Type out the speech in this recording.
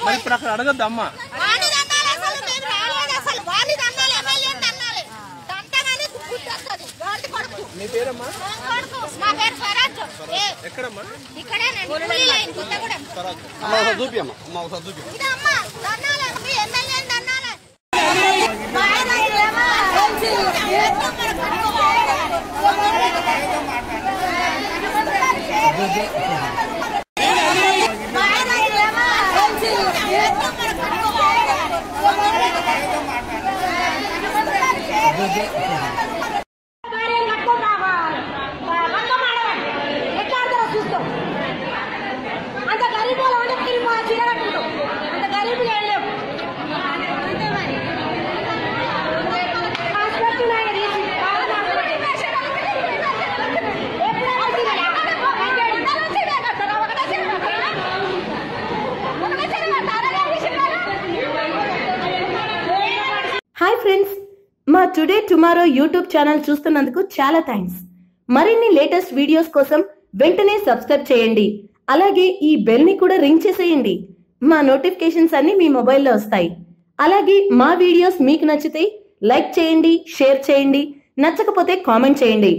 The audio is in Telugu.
మరి ఇప్పుడు అక్కడ అడగద్దు అమ్మ. మీ పేరమ్మా? ఎక్కడమ్మా? చూపి అమ్మ, ఒకసారి చూపి. హాయ్ ఫ్రెండ్స్, మా టుడే టుమారో యూట్యూబ్ ఛానల్ చూస్తున్నందుకు చాలా థ్యాంక్స్. మరిన్ని లేటెస్ట్ వీడియోస్ కోసం వెంటనే సబ్స్క్రైబ్ చేయండి. అలాగే ఈ బెల్ ని కూడా రింగ్ చేసేయండి. మా నోటిఫికేషన్స్ అన్ని మీ మొబైల్లో వస్తాయి. అలాగే మా వీడియోస్ మీకు నచ్చితే లైక్ చేయండి, షేర్ చేయండి, నచ్చకపోతే కామెంట్ చేయండి.